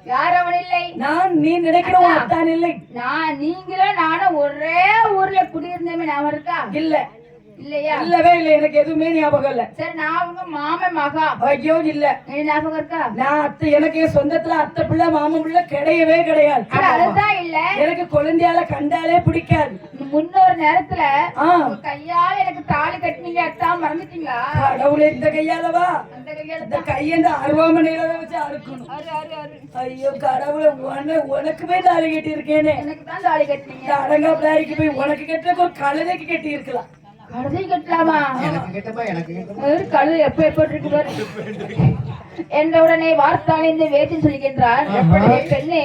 Speaker 2: யார் அவன் இல்லை?
Speaker 1: நான் நீ நினைக்கிற ஒரு அத்தான் இல்லை.
Speaker 2: நீங்களும் நானும் ஒரே ஊர்ல குடியிருந்தமே ஞாபகம் இருக்கா?
Speaker 1: இல்ல
Speaker 2: இல்லையா?
Speaker 1: இல்லவே இல்ல, எனக்கு எதுவுமே ஞாபகம் இல்ல.
Speaker 2: சரி, நான் உங்க மாமன் மகா.
Speaker 1: ஐயோ இல்ல,
Speaker 2: ஞாபகம் இருக்கா?
Speaker 1: நான் அத்தை, எனக்கு என் சொந்தத்துல அத்தை பிள்ளை மாமன் பிள்ளை கிடையவே கிடையாது.
Speaker 2: அதுதான் இல்ல,
Speaker 1: எனக்கு குழந்தையால கண்டாலே பிடிக்காது.
Speaker 2: முன்னொரு நேரத்துல கையால எனக்கு தாலி கட்டினீங்க, அத்தா மறந்துட்டீங்களா?
Speaker 1: கடவுளே, இந்த கையாலவா?
Speaker 2: அந்த கையால
Speaker 1: இந்த கையந்த அருவாமனையில வச்சு அறுக்கணும். ஐயோ கடவுளை, உனக்குமே தாலி கட்டி இருக்கேனே.
Speaker 2: எனக்கு தான் தாலி கட்டினீங்க.
Speaker 1: அடங்காப்பிளாரிக்கு போய் உனக்கு கட்டுறதுக்கு ஒரு கழுதைக்கு கட்டி இருக்கலாம்.
Speaker 2: கழுதை கட்டலாமா? கழுதை எப்ப எப்படி இருக்கு பாரு. என்ற உடனே வார்த்தாளிந்து வேதி சொல்கின்றார், பெண்ணே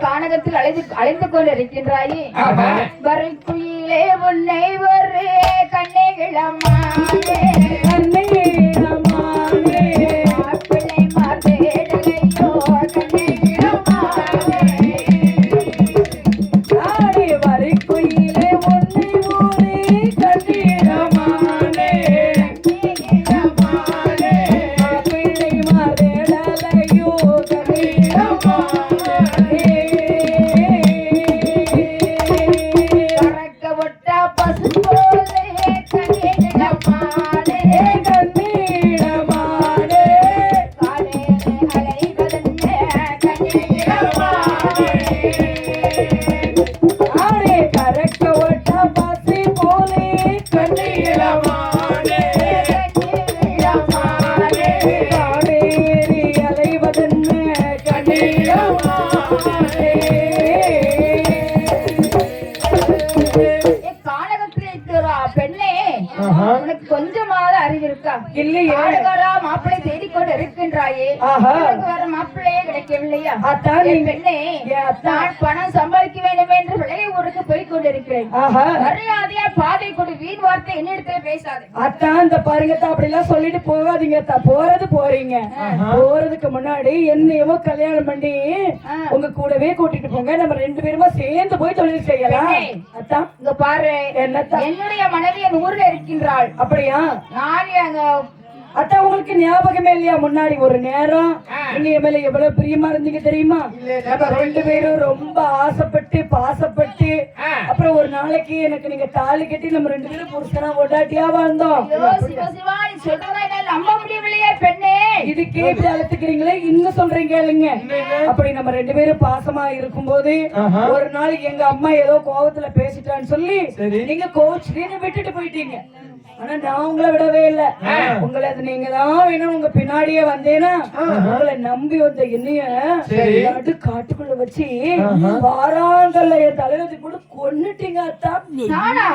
Speaker 2: கானகத்தில் அழைந்து கொண்டு இருக்கின்றாயே, வரை குயிலே உன்னை ஒரு கண்ணே கிளமானே கண்ணே கிளமானே பிள்ளை மாதேடலையோ கண்ணே கிளமானே ஆடே வரை குயிலே உன்னை ஒரு கண்ணே கிளமானே கண்ணே கிளமானே பிள்ளை மாதேடலையோ கண்ணே கிளமானே கரக்க ஒட்ட பசு போலே கண்ணே கிளமானே கண்ணே கிளமானே காலே அலைவதன்னே கண்ணே கிளமானே ஆரே கரக்க ஒட்ட பசு போலே கண்ணே கிளமானே கண்ணே கிளமானே காலே அலைவதன்னே கண்ணே கிளமானே. கானகத்தில் இருக்கிற பெண்ணே, உனக்கு கொஞ்சமாவது அறிவு இருக்கா?
Speaker 1: இல்லையே.
Speaker 2: ஆளுகாரா மாப்பிள்ளை தேடிக்கொண்டு இருக்கின்றாயே, உனக்கு வேற மாப்பிள்ளையே கிடைக்கவில்லையா?
Speaker 1: அத்தான் நீ-
Speaker 2: பெண்ணே, நான் பணம் சம்பாதிக்க வேண்டும் என்று விளைய ஊருக்கு போய் கொண்டிருக்கிறேன். மரியாதையா பாதை கொண்டு வீண் வார்த்தை என்னிடத்துல பேசாது.
Speaker 1: அத்தான் இந்த பாருங்க, அப்படி எல்லாம் சொல்லிட்டு போகாதீங்க. போறது போறீங்க, போறதுக்கு முன்னாடி என்னையவோ கல்யாணம் பண்ணி உங்க கூடவே கூட்டிட்டு போங்க. நம்ம ரெண்டு பேருமா சேர்ந்து போய் தொழில் செய்யலாம். அத்தான்
Speaker 2: இங்க பாரு,
Speaker 1: என்னத்தான்?
Speaker 2: என்னுடைய மனைவி என் ஊர்ல இருக்கின்றாள்.
Speaker 1: அப்படியா?
Speaker 2: நான் அங்க
Speaker 1: அத்தா, உங்களுக்கு ஞாபகமே இல்லையா? முன்னாடி ஒரு நேரம் நீங்க என் மேல எவ்வளவு பிரியமா இருந்தீங்க தெரியுமா? நம்ம ரெண்டு பேரும் ரொம்ப ஆசைப்பட்டு பாசப்பட்டு அப்புறம் ஒரு நாளைக்கு எனக்கு நீங்க தாலி கட்டி நம்ம ரெண்டு பேரும் புருஷனா ஒட்டாட்டியா வாழ்ந்தோம்.
Speaker 2: ஐயோ, சிவா, சிவா, நீ சொல்றதா என்னால நம்ப முடியவில்லையே பெண்ணே.
Speaker 1: இது கேட்டு அழுத்துக்கிறீங்களே, இன்னும் சொல்றீங்க இல்லைங்க? அப்படி நம்ம ரெண்டு பேரும் பாசமா இருக்கும்போது ஒரு நாளைக்கு எங்க அம்மா ஏதோ கோவத்துல பேசிட்டான்னு சொல்லி நீங்க கோவிச்சுட்டு விட்டுட்டு போயிட்டீங்க. ஆனா நான் உங்களை விடவே இல்ல. உங்களை அது நீங்க தான் வேணும். உங்க பின்னாடியே வந்தேன்னா உங்களை நம்பி வந்த என்னைய நடு காட்டுக்குள்ள வச்சு வாராங்கல்ல என் தலைவதி கூட கொன்னுட்டீங்க அத்தா.
Speaker 2: நானா?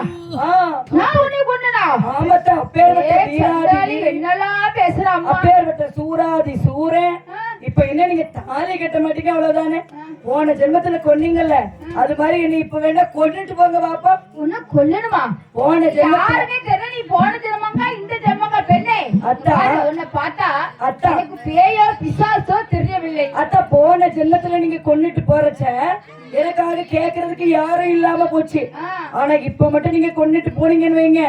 Speaker 2: நான் உன்னை கொன்னனா?
Speaker 1: ஆமாத்தா, அப்பேர்பட்ட வீராதி,
Speaker 2: என்னெல்லாம் பேசுற அம்மா?
Speaker 1: அப்பேர்பட்ட சூராதி சூரன். இப்ப என்ன நீங்க தாலி கட்ட மாட்டீங்க, அவ்வளவுதானே? போன ஜென்மத்துல கொன்னீங்கல்ல, அது மாதிரி என்ன இப்ப வேணா கொன்னுட்டு போங்க பாப்பா.
Speaker 2: உன்னை கொல்லணுமா?
Speaker 1: போன ஜென்மத்துல
Speaker 2: யாருமே தெரியல, நீ போன ஜென்மங்கா இந்த ஜென்மங்கா பெண்ணே.
Speaker 1: அத்தா,
Speaker 2: உன்னை பார்த்தா
Speaker 1: அத்தா,
Speaker 2: எனக்கு பேயோ பிசாசோ தெரியவில்லை.
Speaker 1: அத்தா, போன ஜென்மத்துல நீங்க கொன்னுட்டு போறச்ச எனக்காக கேக்குறதுக்கு யாரும் இல்லாம போச்சு. ஆனா இப்ப மட்டும் நீங்க கொன்னுட்டு போனீங்கன்னு வைங்க,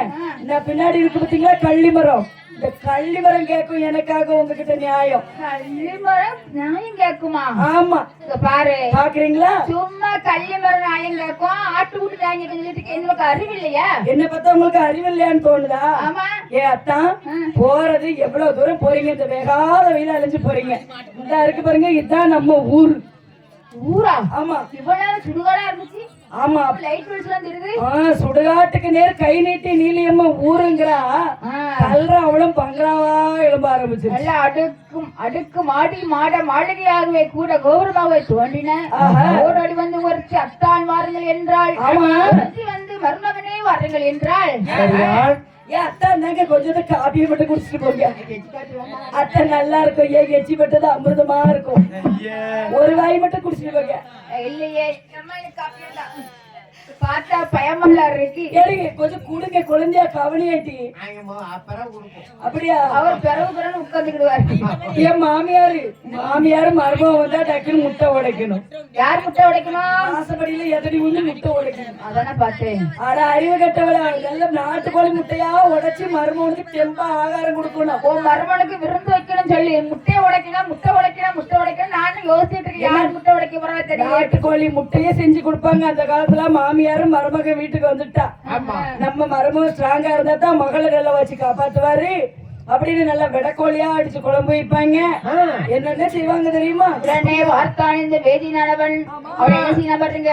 Speaker 1: நான் பின்னாடி இருக்கு பாத்தீங்களா கள்ளிமரம், இந்த கள்ளிமரம் கேட்கும் எனக்காக உங்ககிட்ட நியாயம்.
Speaker 2: கள்ளிமரம் நியாயம் கேக்குமா?
Speaker 1: ஆமா,
Speaker 2: இங்க பாரு,
Speaker 1: பாக்குறீங்களா?
Speaker 2: சும்மா கள்ளிமரம் நியாயம் கேக்கும், ஆட்டுக்குட்டி நியாயம் கேட்கும். எனக்கு அறிவு இல்லையா?
Speaker 1: என்ன பார்த்தா உங்களுக்கு அறிவு இல்லையான்னு தோணுதா?
Speaker 2: ஆமா.
Speaker 1: அத்தான், போறது எவ்வளவு தூரம் போறீங்க? இந்த வேகாத வெயில அலைஞ்சு போறீங்க. இந்த இருக்கு பாருங்க, இதுதான் நம்ம ஊர்.
Speaker 2: ஊரா?
Speaker 1: ஆமா.
Speaker 2: இவ்வளவு சுடுகாடா இருந்துச்சு.
Speaker 1: ஆமா,
Speaker 2: லைட் வெளிச்சம் தெரியுது.
Speaker 1: சுடுகாட்டுக்கு நேர் கை நீட்டி நீலியம்மா ஊருங்கிறா. கல்ற அவளும் பங்களாவா எழும்ப ஆரம்பிச்சு.
Speaker 2: நல்லா அடுக்கு மாடி மாட மாளிகையாகவே கூட கௌரவமாகவே தோன்றின. ஓடோடி வந்து ஒரு அத்தான் வாருங்கள் என்றாள். வந்து மருமகனே வாருங்கள் என்றாள்.
Speaker 1: ஏன் அத்தா, நாங்க கொஞ்சம் காபியை மட்டும் குடிச்சிட்டு போங்க. அத்தை நல்லா இருக்கும். ஏன் எச்சி பட்டது அமிர்தமா இருக்கும். ஒரு வாய் மட்டும் குடிச்சிட்டு போங்க.
Speaker 2: இல்லையே, பார்த்தா பயமல்ல இருக்கு.
Speaker 1: கேளுங்க கொஞ்சம் குடுங்க குழந்தையா கவனியாட்டி அப்படியா
Speaker 2: அவர் பிறகு பிறகு உட்கார்ந்துக்கிடுவாரு.
Speaker 1: என் மாமியாரு மருமகம் வந்தா டக்குன்னு முட்டை உடைக்கணும்.
Speaker 2: யார் முட்டை உடைக்கணும்?
Speaker 1: ஆசைப்படியில எதடி வந்து முட்டை உடைக்கணும்.
Speaker 2: அதானே பார்த்தேன்.
Speaker 1: ஆனா அறிவு கட்டவள நல்ல நாட்டுக்கோழி முட்டையா உடைச்சு மருமகனுக்கு தெம்பா ஆகாரம் கொடுக்கணும்.
Speaker 2: உன் மருமனுக்கு விருந்து வைக்கணும் சொல்லி முட்டை உடைக்கணும் நானும் யோசிச்சுட்டு இருக்கேன். யார் முட்டை உடைக்க போறா தெரியும்.
Speaker 1: நாட்டுக்கோழி முட்டையே செஞ்சு கொடுப்பாங்க அந்த காலத்துல. மாமியாரும் மருமக வீட்டுக்கு வந்துட்டா நம்ம மருமக ஸ்ட்ராங்கா இருந்தா தான் மகளை நல்லா வச்சு காப்பாத்துவாரு அப்படின்னு நல்லா வெடக்கோழியா அடிச்சு குழம்பு வைப்பாங்க. என்னென்ன செய்வாங்க தெரியுமா?
Speaker 2: உடனே வார்த்தான் இந்த வேதி நானவன் அவன் என்ன செய்ய பாருங்க.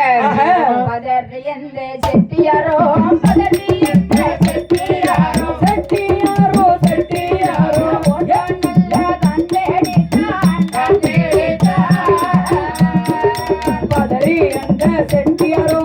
Speaker 2: பதறி எந்த செட்டியாரோ பதறி எந்த செட்டியாரோ
Speaker 1: செட்டியாரோ செட்டியாரோ
Speaker 2: நல்லா தந்தேடித்தான்
Speaker 1: பதறி எந்த செட்டியாரோ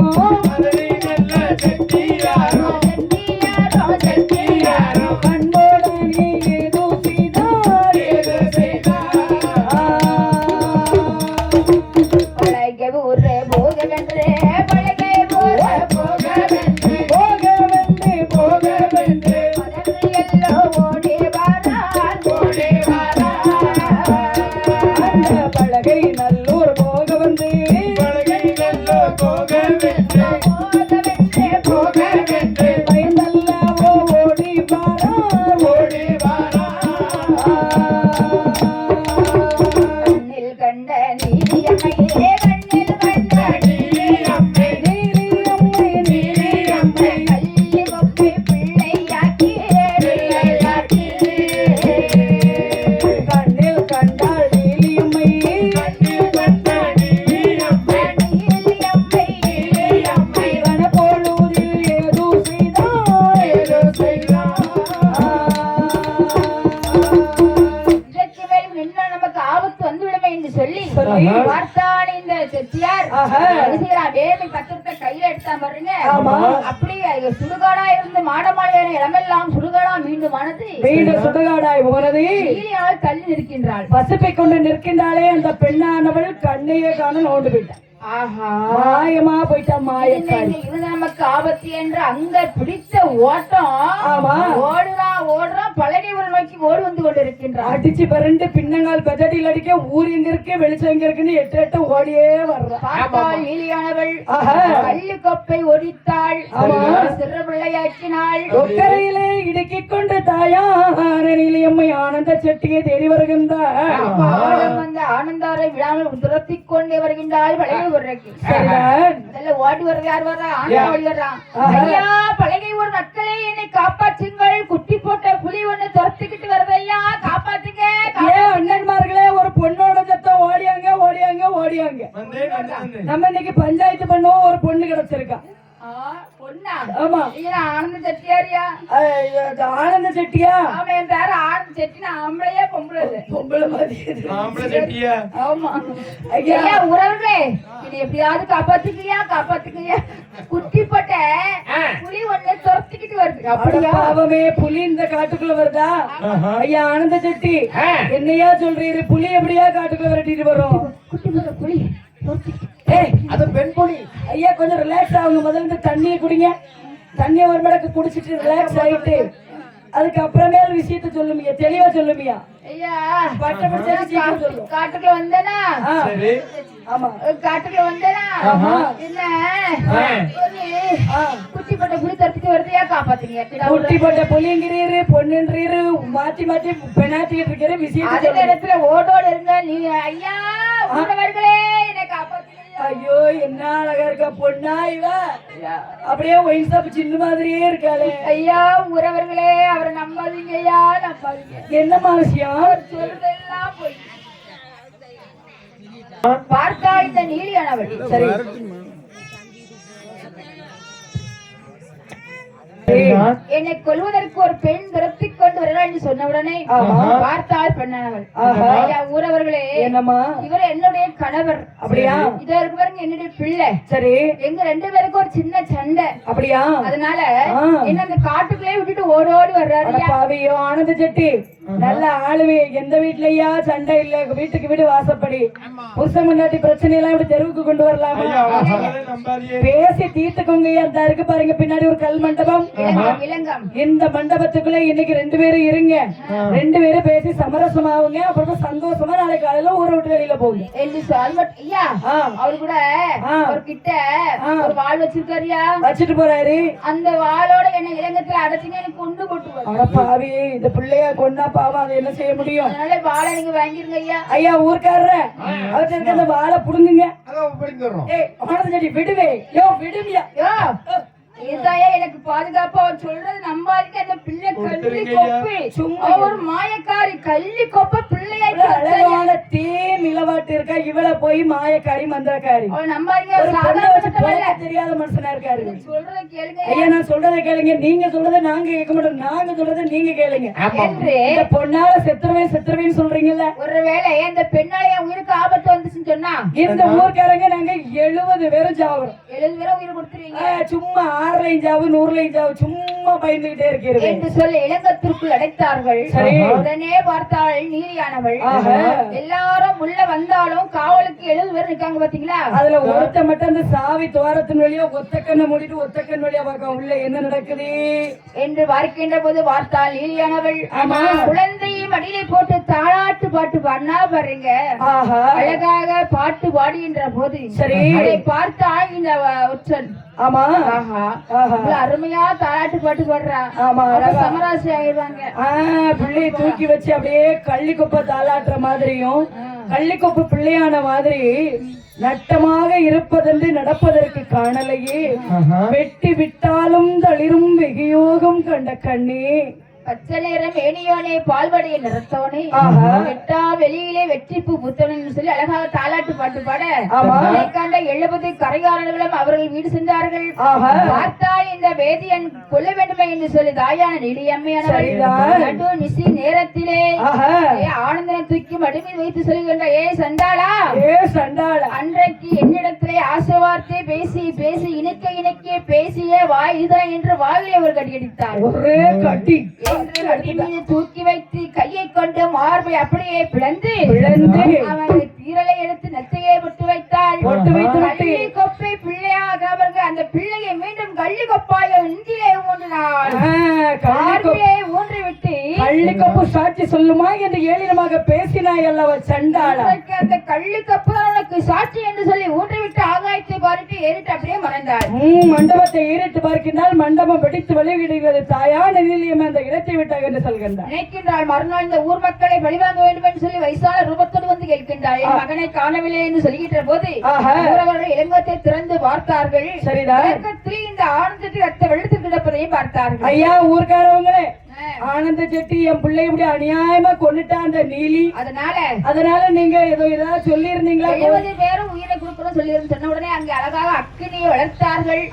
Speaker 2: கையில எடுத்தா பாருங்க. அப்படியே சுடுகாடா இருந்து மாடமாளியான இடமெல்லாம் சுடுகாடா மீண்டும் மனது
Speaker 1: மீண்டும் சுடுகாடாய் போனது
Speaker 2: தள்ளி நிற்கின்றாள்.
Speaker 1: பசுப்பை கொண்டு நிற்கின்றாளே அந்த பெண்ணானவள் கண்ணையே காண நோண்டு போயிட்டான். மாயமா போயிட்டா மாயக்காரி.
Speaker 2: இது நமக்கு ஆபத்து என்று அங்க பிடித்த ஓட்டம். ஓடுறான் பழனி ஊரை நோக்கி ஓடி வந்து கொண்டிருக்கின்றான்.
Speaker 1: அடிச்சு பரண்டு பின்னங்கால் பெதடியில் அடிக்க ஊர் எங்க இருக்கு வெளிச்சம் எங்க இருக்குன்னு எட்டு ஓடியே வர்றாள்.
Speaker 2: நீலியானவள் கல்லு கொப்பை ஒடித்தாள், சிறு பிள்ளையாக்கினாள்.
Speaker 1: ஒக்கரையிலே இடுக்கிக் கொண்டு தாயான நீலியம்மை ஆனந்த செட்டியை தேடி வருகின்றார்.
Speaker 2: வந்து ஆனந்தாரை விடாமல் துரத்தி கொண்டே வருகின்றாள். பழகை ஓடி வர்ற யார் வர்றா? ஓடி வர்றான். ஐயா பழகை ஒரு மக்களே என்னை காப்பாற்றுங்கள், குட்டி போட்ட புலி ஒண்ணு துரத்துக்கிட்டு வருது ஐயா, காப்பாத்துங்க.
Speaker 1: அண்ணன்மார்களே ஒரு பொண்ணோட சத்தம் ஓடியாங்க ஓடியாங்க ஓடியாங்க. நம்ம இன்னைக்கு பஞ்சாயத்து பண்ணுவோம். ஒரு பொண்ணு கிடைச்சிருக்கா.
Speaker 2: பொண்ணா?
Speaker 1: ஆமா.
Speaker 2: ஆனந்த செட்டியாரியா?
Speaker 1: ஆனந்த செட்டியா?
Speaker 2: ஆமா, என் பேரு ஆனந்த செட்டி. நான் ஆம்பளையா பொம்பளை?
Speaker 1: பொம்பளை மாதிரி.
Speaker 2: ஆமா. ஐயா உறவுகளே என்னை எப்படியாவது காப்பாத்துக்கியா. குட்டி போட்ட புலி ஒண்ணு துரத்திக்கிட்டு வருது.
Speaker 1: அப்படியா? அவமே புலி இந்த காட்டுக்குள்ள வருதா? ஐயா ஆனந்த செட்டி என்னையா சொல்றீரு? புலி எப்படியா காட்டுக்குள்ள விரட்டிட்டு வரும்?
Speaker 2: குட்டி போட்ட புலி
Speaker 1: அது பெண் புலி. ஐயா கொஞ்சம் ரிலாக்ஸ் ஆகுங்க. முதல்ல தண்ணியை குடிங்க. தண்ணியை ஒரு மடக்கு குடிச்சிட்டு ரிலாக்ஸ் ஆயிட்டு அதுக்கப்புறமே விஷயத்த சொல்லுமியா, தெளிவா சொல்லுமியா.
Speaker 2: ஐயா
Speaker 1: காட்டுக்குள்ள
Speaker 2: வந்தேனா?
Speaker 1: ஆமா
Speaker 2: காட்டுக்குள்ள வந்தேனா? என்ன குட்டி போட்ட புலி தரத்துக்கு வருதையா, காப்பாத்துங்க.
Speaker 1: குட்டி போட்ட புலிங்கிறீரு பொண்ணுன்றீரு மாத்தி மாத்தி பெண்ணாத்திக்கிட்டு இருக்கிற விஷயத்த
Speaker 2: இடத்துல ஓடோடு இருங்க நீ. ஐயா ஊரவர்களே என்னை காப்பாத்துங்க.
Speaker 1: ஐயோ என்ன அழகா இருக்கா பொண்ணா இவ. அப்படியே ஒயின் ஷாப் சின்ன மாதிரியே இருக்காளே.
Speaker 2: ஐயா உறவர்களே அவரை நம்பாதீங்க ஐயா, நம்பாதீங்க.
Speaker 1: என்னமா விஷயம்?
Speaker 2: சொல்றதெல்லாம் போய் பார்த்தா இந்த நீலியானவள்.
Speaker 1: சரி
Speaker 2: என்னை கொல்வதற்கு ஒரு பெண் துரத்தி கொண்டு வரலாம் என்று சொன்ன உடனே பார்த்தாள் பெண்ணானவள். ஐயா ஊரவர்களே
Speaker 1: என்னம்மா?
Speaker 2: இவர் என்னுடைய கணவர்.
Speaker 1: அப்படியா?
Speaker 2: இதற்கு பாருங்க என்னுடைய பிள்ளை.
Speaker 1: சரி
Speaker 2: எங்க ரெண்டு பேருக்கு ஒரு சின்ன சண்டை.
Speaker 1: அப்படியா?
Speaker 2: அதனால என்ன அந்த காட்டுக்குள்ளே விட்டுட்டு ஓடோடி வர்றாரு.
Speaker 1: பாவியோ ஆனந்த செட்டி நல்ல ஆளுவே. எந்த வீட்லயா சண்டை இல்ல, வீட்டுக்கு வீடு வாசப்படி. புருஷன் முன்னாடி பிரச்சனை எல்லாம் இப்படி தெருவுக்கு கொண்டு வரலாமா? பேசி தீர்த்துக்கோங்க. அந்த இருக்கு பாருங்க பின்னாடி ஒரு கல் மண்டபம். இந்த மண்டபத்துக்குள்ள இன்னைக்கு 2 பேரும் இருங்க. 2 பேரும் பேசி சமரசமாவுங்க. அப்புறம் சந்தோஷமா நாளைக்கு காலையில ஊரை விட்டு வெளியில போகுங்க.
Speaker 2: அவரு கூட ஒரு கிட்ட ஒரு வாள் வச்சிருக்காரியா,
Speaker 1: வச்சுட்டு போறாரு.
Speaker 2: அந்த வாளோட என்ன இலங்கத்துல அடைச்சுன்னு எனக்கு கொண்டு போட்டு
Speaker 1: பாவி, இந்த பிள்ளைய கொண்டா பாவம், அதை என்ன செய்ய முடியும்?
Speaker 2: அதனால வாழை நீங்க வாங்கிருங்க ஐயா.
Speaker 1: ஐயா ஊர்க்காரர அவர்கிட்ட அந்த வாழை புடுங்குங்க. விடுவே யோ விடுவியா
Speaker 2: இதுதாயா எனக்கு பாதுகாப்பா அவர் சொல்றது நம்பாதிக்க. அந்த பிள்ளை கள்ளி கொப்பு சும்மா ஒரு மாயக்காரி கள்ளி கொப்ப பிள்ளையா
Speaker 1: அழகான தேன் நிலவாட்டு இருக்கா. இவள போய் மாயக்காரி மந்திரக்காரி
Speaker 2: நம்பாதிக்க.
Speaker 1: தெரியாத மனுஷனா இருக்காரு.
Speaker 2: சொல்றத கேளுங்க
Speaker 1: ஐயா, நான் சொல்றதை கேளுங்க. நீங்க சொல்றதை நாங்க கேட்க மாட்டோம், நாங்க சொல்றதை நீங்க கேளுங்க. இந்த பொண்ணால செத்துருவேன்னு சொல்றீங்கல்ல,
Speaker 2: ஒருவேளை இந்த பெண்ணால என் உயிருக்கு ஆபத்து வந்துச்சுன்னு சொன்னா
Speaker 1: இந்த ஊர்க்காரங்க நாங்க 70 பேரும் சாவறோம்.
Speaker 2: 70 பேரும் உயிர் கொடுத்துருவீங்க.
Speaker 1: சும்மா 6 ஜாவு 100 ஜாவு சும்மா பயந்துகிட்டே இருக்கிறது
Speaker 2: என்று சொல்லி இளங்கத்திற்குள் அடைத்தார்கள். உடனே பார்த்தாள் நீலியானவள். எல்லாரும் உள்ள வந்தாலும் காவலுக்கு 70 பேர் இருக்காங்க பாத்தீங்களா?
Speaker 1: அதுல ஒருத்த மட்டும் அந்த சாவி துவாரத்தின் வழியா ஒத்தக்கண்ணை மூடிட்டு ஒத்தக்கண் வழியா பார்க்க உள்ள என்ன நடக்குது
Speaker 2: என்று பார்க்கின்ற போது பார்த்தாள் நீலியானவள். குழந்தையை மடியிலே போட்டு தாளாட்டு பாட்டு பாடினா பாருங்க, அழகாக பாட்டு பாடுகின்ற போது சரி அதை பார்த்தாள் இந்த ஒற்றன்.
Speaker 1: ஆமா
Speaker 2: அருமையா தாலாட்டு பாட்டு பாடுறா. ஆமா சமராசி ஆயிடுவாங்க.
Speaker 1: பிள்ளையை தூக்கி வச்சு அப்படியே கள்ளிக்கொப்ப தாளாட்டுற மாதிரியும் கள்ளிக்கொப்பு பிள்ளையான மாதிரி நட்டமாக இருப்பதென்று நடப்பதற்கு காணலையே. வெட்டி விட்டாலும் தளிரும் வெகுயோகம் கண்ட கண்ணே.
Speaker 2: பச்சை நிறம் மேனியோனே பால்வடைய நிறத்தோனே வெட்டா வெளியிலே வெற்றிப்பு புத்தவன் சொல்லி அழகாக தாலாட்டு பாட்டு பாட கண்ட 70 கரைகாரர்களும் அவர்கள் வீடு சென்றார்கள். பார்த்தால் இந்த வேதியன் கொல்ல வேண்டுமே என்று சொல்லி தாயான நீலியம்மையானவள் நிசி நேரத்திலே ஆனந்தனை தூக்கி மடிமையில் வைத்து சொல்லுகின்ற ஏ சண்டாளா அன்றைக்கு என்னிடத்திலே ஆசை வார்த்தை பேசி பேசி இணைக்க பேசிய வாய் இதுதான் என்று வாயிலே ஒரு கட்டியடித்தார்.
Speaker 1: ஒரே கட்டி
Speaker 2: தூக்கி வைத்து கையை கொண்டு மார்பை அப்படியே பிளந்து அவன் தீரலை எடுத்து நெத்தையை விட்டு வைத்தாள். கொப்பை பிள்ளையாக அவர்கள் அந்த பிள்ளையை மீண்டும் கள்ளி கொப்பாய நெஞ்சிலே ஊன்றினாள். ஊன்றி விட்டு
Speaker 1: கள்ளிக்கொப்பு சாட்சி சொல்லுமா என்று ஏளினமாக பேசினாய் அல்லவா சண்டாளா?
Speaker 2: அந்த கள்ளிக்கப்பு உனக்கு சாட்சி என்று சொல்லி ஊன்றிவிட்டு ஆகாயத்தை பார்த்து ஏறிட்டு அப்படியே மறைந்தாள்.
Speaker 1: மண்டபத்தை ஏறிட்டு பார்க்கின்றால் மண்டபம் வெடித்து வெளியிடுகிறது. தாயான நீலியம் அந்த இடத்தை விட்டாக என்று சொல்கின்றார்.
Speaker 2: நினைக்கின்றாள் மறுநாள் இந்த ஊர் மக்களை பழிவாங்க வேண்டும் என்று சொல்லி வயசான ரூபத்தோடு வந்து கேட்கின்றாள். என் மகனை காணவில்லை என்று சொல்கின்ற போது ஊரவர்கள் இளங்கத்தை திறந்து பார்த்தார்கள். சரிதான், இந்த ஆனந்தத்தில் ரத்த வெள்ளத்தில் கிடப்பதையும் பார்த்தார்கள்.
Speaker 1: ஐயா ஊர்க்காரவங்களே, ஆனந்த செட்டி என் பிள்ளை இப்படி அநியாயமா கொண்டுட்டா அந்த நீலி. அதனால நீங்க ஏதாவது சொல்லி இருந்தீங்களா?
Speaker 2: 70 பேரும் உயிரை கொடுக்கணும் சொல்லி சொன்ன உடனே அங்கே அழகாக அக்கினியை வளர்த்தார்கள்.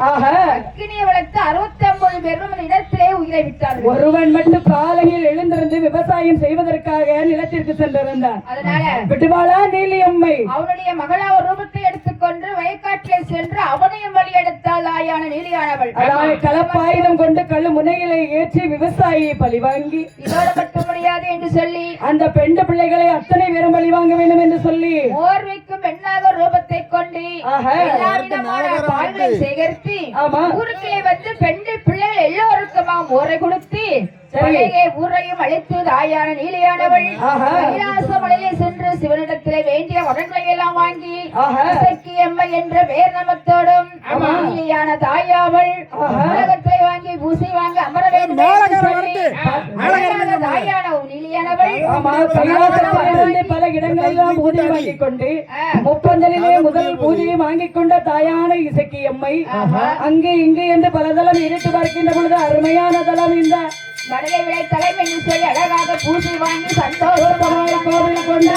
Speaker 2: அக்கினியை வளர்த்து 69 பேரும் இடத்திலே உயிரை விட்டார்கள்.
Speaker 1: ஒருவன் மட்டும் காலையில் எழுந்திருந்து விவசாயம் செய்வதற்காக நிலத்திற்கு சென்றிருந்தார்.
Speaker 2: அதனால
Speaker 1: விட்டுவாளா நீலியம்மை
Speaker 2: அவனுடைய மகளா ஒரு ரூபத்தை எடுத்துக்கொண்டு வயக்காட்டிலே சென்று அவனையும் வழி எடுத்தாள் ஆயான நீலியானவள்.
Speaker 1: கலப்பாயுதம் கொண்டு கல்லு முனையிலே ஏற்றி விவசாயி பழி வாங்கி
Speaker 2: இதோட மட்டும் முடியாது என்று சொல்லி
Speaker 1: அந்த பெண் பிள்ளைகளை அத்தனை பேரும் பழி வாங்க வேண்டும் என்று சொல்லி
Speaker 2: ஓர்வைக்கும் பெண்ணாக ரூபத்தை கொண்டு பால்களை சேகரித்து ஊருக்குள்ளே வந்து பெண் பிள்ளைகள் எல்லோருக்கும் ஓரை கொடுத்து ஊரையும் அழைத்து தாயான நீலியானவள் கைலாசமலையிலே சென்று சிவனிடத்திலே வேண்டிய வரன்களை எல்லாம் வாங்கி எம்மை என்ற பேர் நமத்தோடும் நீலியான தாயாவள் உலகத்தை வாங்கி பூசை வாங்க அமர வேண்டும் தாயான நீலியானவள்
Speaker 1: பல இடங்களெல்லாம் பூஜை வாங்கிக் கொண்டு முப்பந்தலிலே முதல் பூஜையை வாங்கிக் கொண்ட தாயான இசக்கி எம்மை அங்கே இங்கு என்று பலதளம் இருட்டு பார்க்கின்ற பொழுது அருமையான தளம் இந்த
Speaker 2: மடலை விளை தலைமை என்று சொல்லி அழகாக பூஜை வாங்கி சந்தோஷமாக
Speaker 1: கோவில் கொண்டு